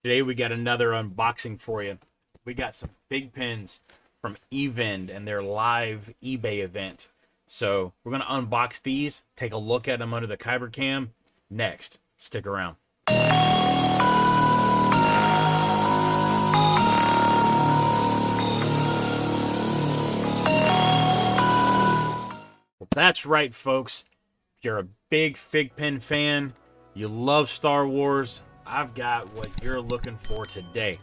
Today we got another unboxing for you. We got some FiGPiNs from eVend and their live eBay event. So we're going to unbox these, take a look at them under the kyber cam. Next, stick around. Well, that's right, folks. If you're a big FiGPiN fan, you love Star Wars, I've got what you're looking for today.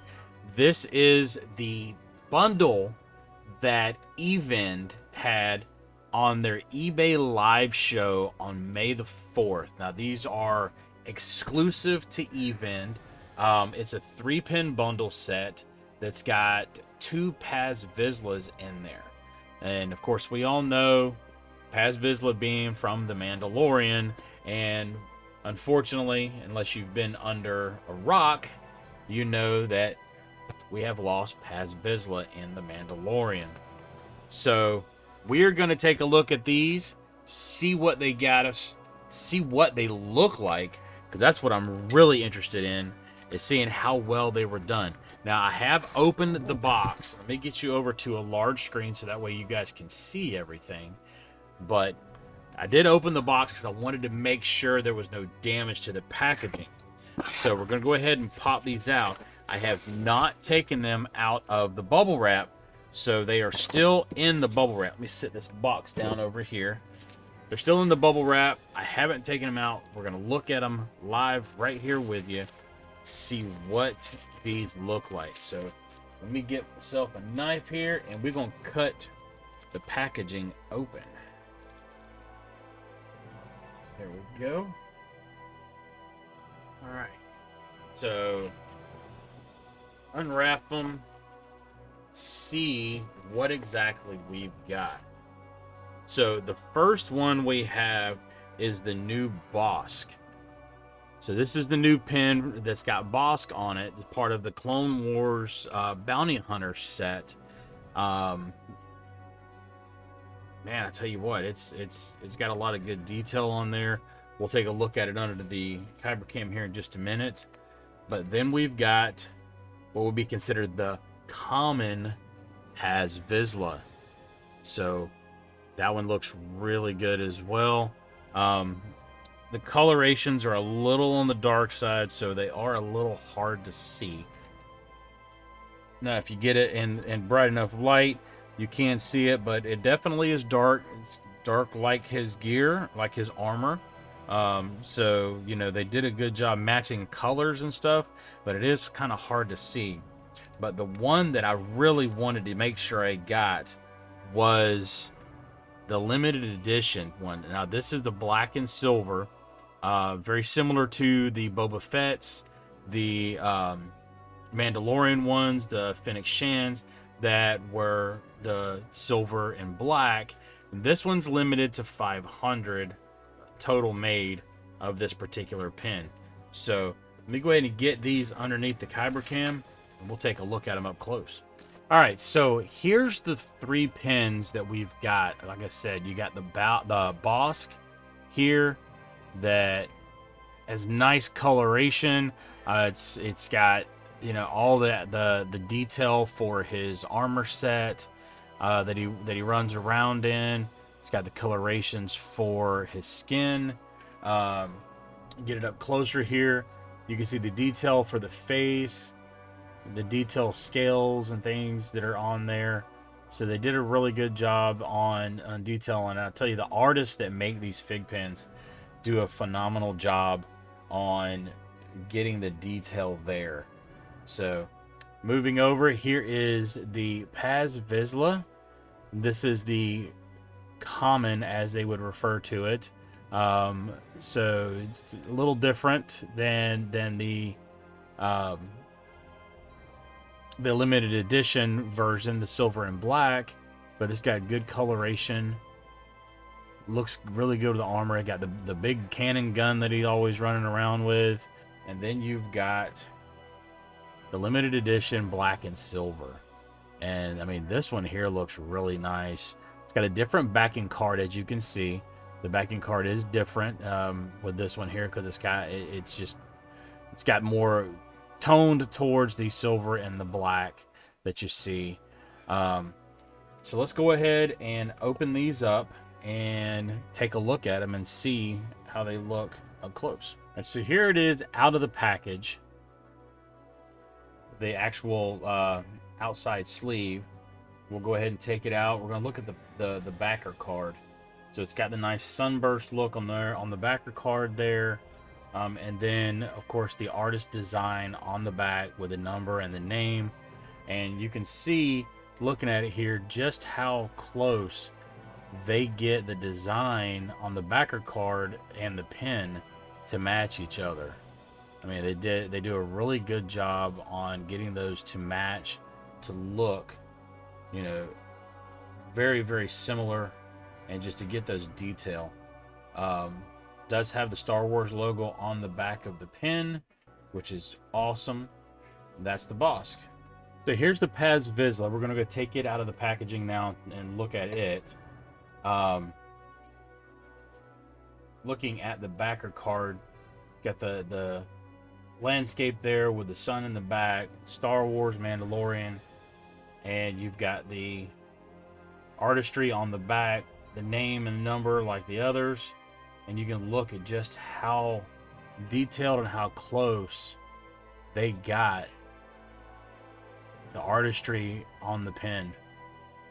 This is the bundle that eVend had on their eBay live show on May the 4th. Now, these are exclusive to eVend. It's a 3-pin bundle set that's got 2 Paz Vizslas in there. And, of course, we all know Paz Vizsla being from the Mandalorian, and unfortunately, unless you've been under a rock, you know that we have lost Paz Vizsla in the Mandalorian. So we're going to take a look at these, see what they got us, see what they look like, because that's what I'm really interested in, is seeing how well they were done. Now, I have opened the box. Let me get you over to a large screen so that way you guys can see everything. But I did open the box because I wanted to make sure there was no damage to the packaging. So we're going to go ahead and pop these out. I have not taken them out of the bubble wrap, so they are still in the bubble wrap. Let me sit this box down over here. They're still in the bubble wrap. I haven't taken them out. We're going to look at them live right here with you, see what these look like. So let me get myself a knife here, and we're going to cut the packaging open. There we go. All right. So unwrap them, see what exactly we've got. So the first one we have is the new Bosk. So this is the new pin that's got Bosk on it, part of the Clone Wars Bounty Hunter set. Man, I tell you what, it's got a lot of good detail on there. We'll take a look at it under the kyber cam here in just a minute. But then we've got what would be considered the common Paz Vizsla. So that one looks really good as well. The colorations are a little on the dark side, so they are a little hard to see. Now, if you get it in bright enough light, you can see it, but it definitely is dark. It's dark like his gear, like his armor. So, you know, they did a good job matching colors and stuff, but it is kind of hard to see. But the one that I really wanted to make sure I got was the limited edition one. Now, this is the black and silver, very similar to the Boba Fett's, the Mandalorian ones, the Fennec Shans, that were the silver and black. This one's limited to 500 total made of this particular pin. So let me go ahead and get these underneath the kyber cam, and we'll take a look at them up close. All right, so here's the 3 pins that we've got. Like I said, you got the Bosk here that has nice coloration. It's got, you know, all the detail for his armor set that he runs around in. It's got the colorations for his skin. Get it up closer here. You can see the detail for the face, the detail scales and things that are on there. So they did a really good job on detail. And I'll tell you, the artists that make these FiGPiNs do a phenomenal job on getting the detail there. So moving over, here is the Paz Vizsla. This is the common, as they would refer to it. So it's a little different than the limited edition version, the silver and black, but it's got good coloration. Looks really good with the armor. It got the big cannon gun that he's always running around with. And then you've got the limited edition black and silver. And I mean, this one here looks really nice. It's got a different backing card, as you can see. The backing card is different with this one here because it's got more toned towards the silver and the black that you see. So let's go ahead and open these up and take a look at them and see how they look up close. And so here it is out of the package, the actual outside sleeve. We'll go ahead and take it out. We're going to look at the backer card. So it's got the nice sunburst look on there on the backer card there. And then, of course, the artist design on the back with the number and the name. And you can see, looking at it here, just how close they get the design on the backer card and the pin to match each other. I mean, they do a really good job on getting those to match, to look, you know, very, very similar, and just to get those detail. Does have the Star Wars logo on the back of the pin, which is awesome. That's the Bosk. So here's the Paz Vizsla. We're going to go take it out of the packaging now and look at it. Looking at the backer card, got the landscape there with the sun in the back, Star Wars Mandalorian, and you've got the artistry on the back, the name and number like the others, and you can look at just how detailed and how close they got the artistry on the pin.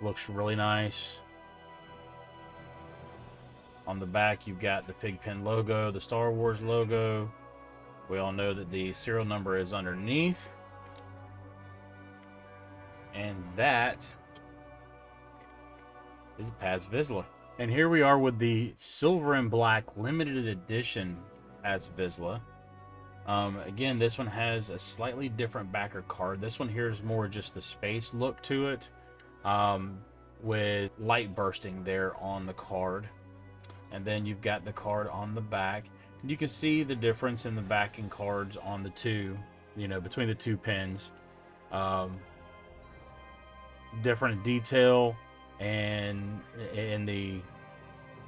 Looks really nice. On the back, you've got the FiGPiN logo, the Star Wars logo. We all know that the serial number is underneath. And that is the Paz Vizsla. And here we are with the silver and black limited edition Paz Vizsla. Again, this one has a slightly different backer card. This one here is more just the space look to it, with light bursting there on the card. And then you've got the card on the back. You can see the difference in the backing cards on the two, you know, between the two pins. Different detail, and in the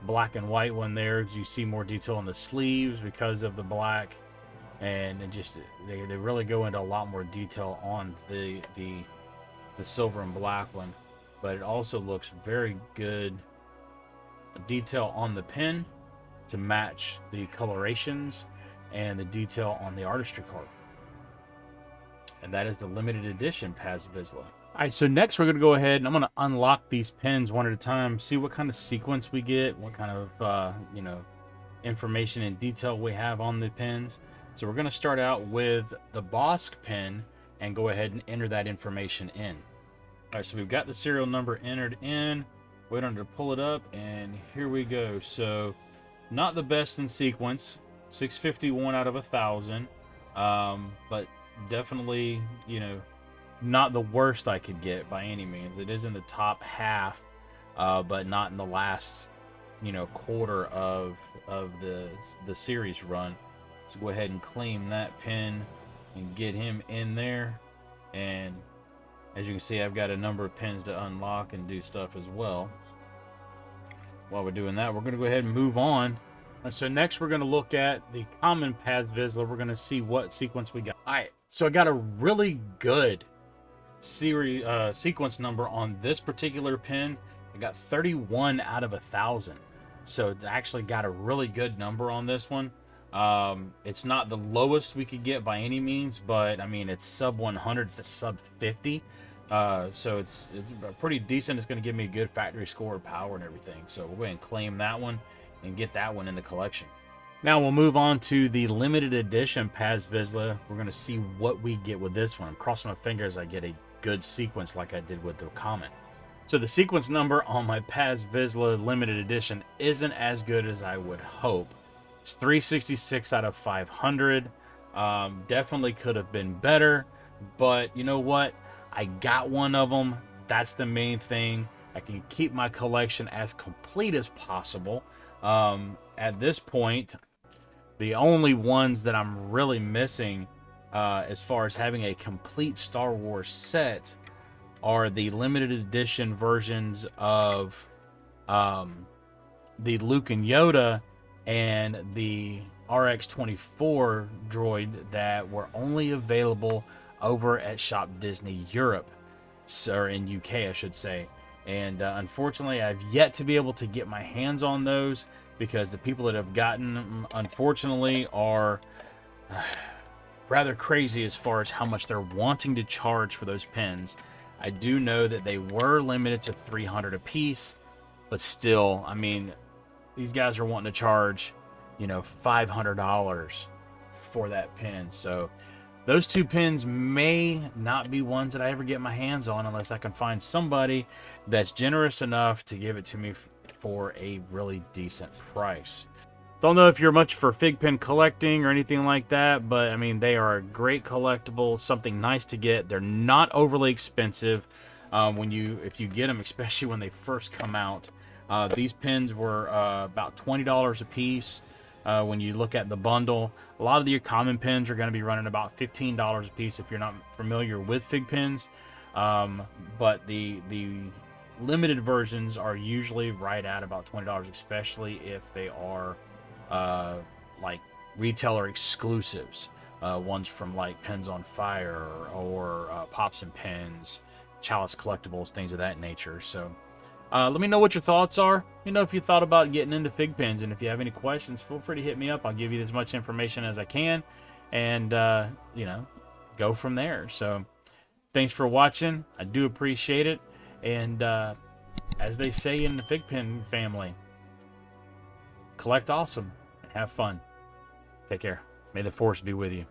black and white one there, you see more detail on the sleeves because of the black, and it just they really go into a lot more detail on the silver and black one. But it also looks very good detail on the pin to match the colorations and the detail on the artistry card. And that is the limited edition Paz Vizsla. All right, so next we're going to go ahead and I'm going to unlock these pins one at a time, see what kind of sequence we get, what kind of you know, information and detail we have on the pins. So we're going to start out with the Bosk pin and go ahead and enter that information in. All right, so we've got the serial number entered in. Wait on to pull it up, and here we go. So not the best in sequence, 651 out of 1,000, but definitely, you know, not the worst I could get by any means. It is in the top half, but not in the last, you know, quarter of the series run. So go ahead and claim that pin and get him in there. And as you can see, I've got a number of pins to unlock and do stuff as well. While we're doing that, we're going to go ahead and move on. And so next we're going to look at the common Paz Vizsla. We're going to see what sequence we got. All right, so I got a really good series sequence number on this particular pin. I got 31 out of 1,000. So it actually got a really good number on this one. It's not the lowest we could get by any means, but I mean, it's sub 100 to sub 50. So it's pretty decent. It's going to give me a good factory score, power, and everything. So we'll go ahead and claim that one and get that one in the collection. Now we'll move on to the limited edition Paz Vizsla. We're going to see what we get with this one. I'm crossing my fingers I get a good sequence like I did with the common. So the sequence number on my Paz Vizsla limited edition isn't as good as I would hope. It's 366 out of 500. Definitely could have been better, but you know what? I got one of them. That's the main thing. I can keep my collection as complete as possible. At this point, the only ones that I'm really missing as far as having a complete Star Wars set are the limited edition versions of the Luke and Yoda and the RX-24 droid that were only available over at Shop Disney Europe, or in UK, I should say. And unfortunately, I've yet to be able to get my hands on those because the people that have gotten them, unfortunately, are rather crazy as far as how much they're wanting to charge for those pins. I do know that they were limited to 300 a piece, but still, I mean, these guys are wanting to charge, you know, $500 for that pin. So those two pins may not be ones that I ever get my hands on unless I can find somebody that's generous enough to give it to me for a really decent price. Don't know if you're much for FiGPiN collecting or anything like that, but I mean, they are a great collectible, something nice to get. They're not overly expensive if you get them, especially when they first come out. These pins were about $20 a piece. When you look at the bundle, a lot of your common pins are going to be running about $15 a piece if you're not familiar with FiGPiNs. But the limited versions are usually right at about $20, especially if they are like retailer exclusives, ones from like Pins on Fire or Pops and Pins, Chalice Collectibles, things of that nature. So let me know what your thoughts are. Let me know if you thought about getting into FiGPiNs, and if you have any questions, feel free to hit me up. I'll give you as much information as I can, and you know, go from there. So thanks for watching. I do appreciate it, and as they say in the FiGPiN family, collect awesome and have fun. Take care. May the force be with you.